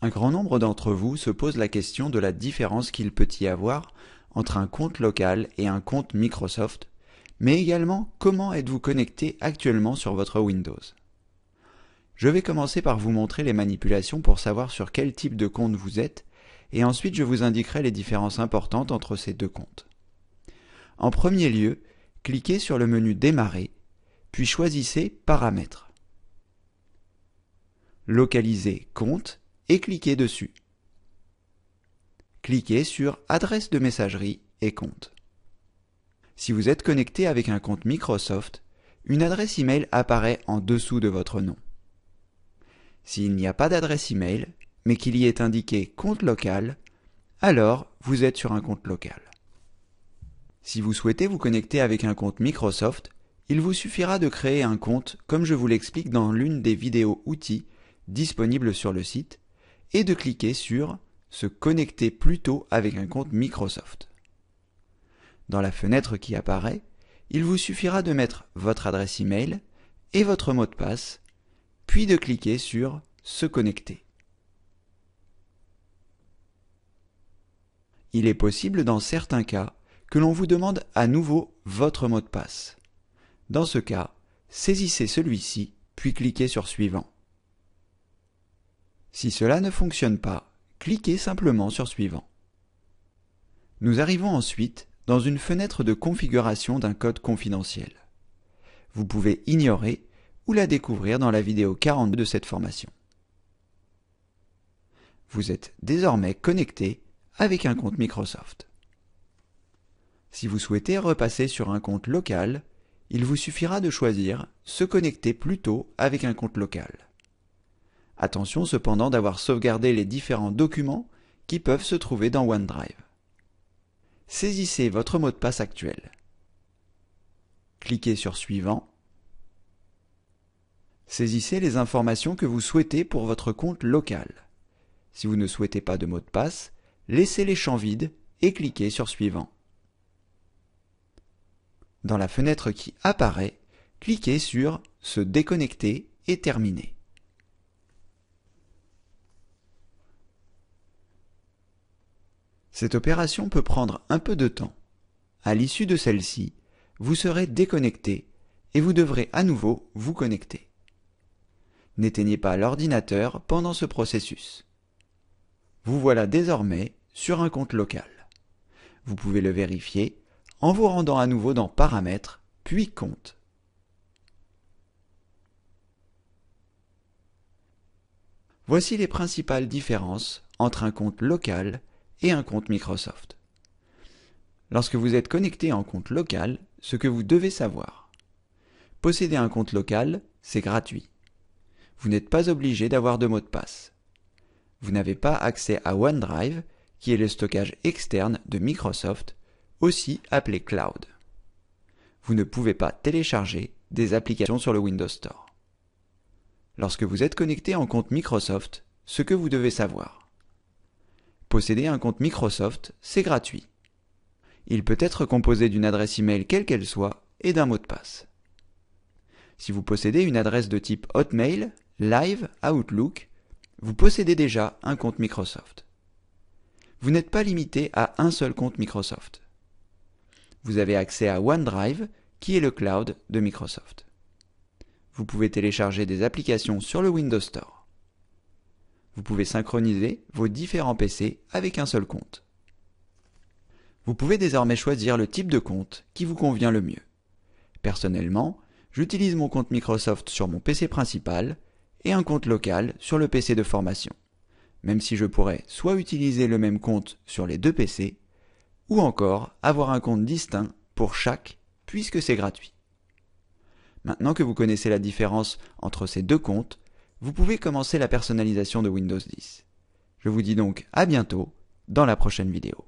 Un grand nombre d'entre vous se posent la question de la différence qu'il peut y avoir entre un compte local et un compte Microsoft, mais également comment êtes-vous connecté actuellement sur votre Windows. Je vais commencer par vous montrer les manipulations pour savoir sur quel type de compte vous êtes, et ensuite je vous indiquerai les différences importantes entre ces deux comptes. En premier lieu, cliquez sur le menu Démarrer, puis choisissez Paramètres. Localisez Compte et cliquez dessus. Cliquez sur Adresse de messagerie et compte. Si vous êtes connecté avec un compte Microsoft, une adresse email apparaît en dessous de votre nom. S'il n'y a pas d'adresse email, mais qu'il y est indiqué compte local, alors vous êtes sur un compte local. Si vous souhaitez vous connecter avec un compte Microsoft, il vous suffira de créer un compte comme je vous l'explique dans l'une des vidéos outils disponibles sur le site et de cliquer sur « Se connecter plutôt avec un compte Microsoft ». Dans la fenêtre qui apparaît, il vous suffira de mettre votre adresse email et votre mot de passe, puis de cliquer sur « Se connecter ». Il est possible dans certains cas que l'on vous demande à nouveau votre mot de passe. Dans ce cas, saisissez celui-ci, puis cliquez sur « Suivant ». Si cela ne fonctionne pas, cliquez simplement sur « Suivant ». Nous arrivons ensuite dans une fenêtre de configuration d'un code confidentiel. Vous pouvez ignorer ou la découvrir dans la vidéo 42 de cette formation. Vous êtes désormais connecté avec un compte Microsoft. Si vous souhaitez repasser sur un compte local, il vous suffira de choisir « Se connecter plutôt avec un compte local ». Attention cependant d'avoir sauvegardé les différents documents qui peuvent se trouver dans OneDrive. Saisissez votre mot de passe actuel. Cliquez sur « Suivant ». Saisissez les informations que vous souhaitez pour votre compte local. Si vous ne souhaitez pas de mot de passe, laissez les champs vides et cliquez sur « Suivant ». Dans la fenêtre qui apparaît, cliquez sur « Se déconnecter » et « Terminer ». Cette opération peut prendre un peu de temps. À l'issue de celle-ci, vous serez déconnecté et vous devrez à nouveau vous connecter. N'éteignez pas l'ordinateur pendant ce processus. Vous voilà désormais sur un compte local. Vous pouvez le vérifier en vous rendant à nouveau dans Paramètres, puis Compte. Voici les principales différences entre un compte local et un compte Microsoft. Lorsque vous êtes connecté en compte local, ce que vous devez savoir. Posséder un compte local, c'est gratuit. Vous n'êtes pas obligé d'avoir de mot de passe. Vous n'avez pas accès à OneDrive, qui est le stockage externe de Microsoft, aussi appelé Cloud. Vous ne pouvez pas télécharger des applications sur le Windows Store. Lorsque vous êtes connecté en compte Microsoft, ce que vous devez savoir. Posséder un compte Microsoft, c'est gratuit. Il peut être composé d'une adresse email quelle qu'elle soit et d'un mot de passe. Si vous possédez une adresse de type Hotmail, Live, Outlook, vous possédez déjà un compte Microsoft. Vous n'êtes pas limité à un seul compte Microsoft. Vous avez accès à OneDrive, qui est le cloud de Microsoft. Vous pouvez télécharger des applications sur le Windows Store. Vous pouvez synchroniser vos différents PC avec un seul compte. Vous pouvez désormais choisir le type de compte qui vous convient le mieux. Personnellement, j'utilise mon compte Microsoft sur mon PC principal et un compte local sur le PC de formation, même si je pourrais soit utiliser le même compte sur les deux PC, ou encore avoir un compte distinct pour chaque puisque c'est gratuit. Maintenant que vous connaissez la différence entre ces deux comptes, vous pouvez commencer la personnalisation de Windows 10. Je vous dis donc à bientôt dans la prochaine vidéo.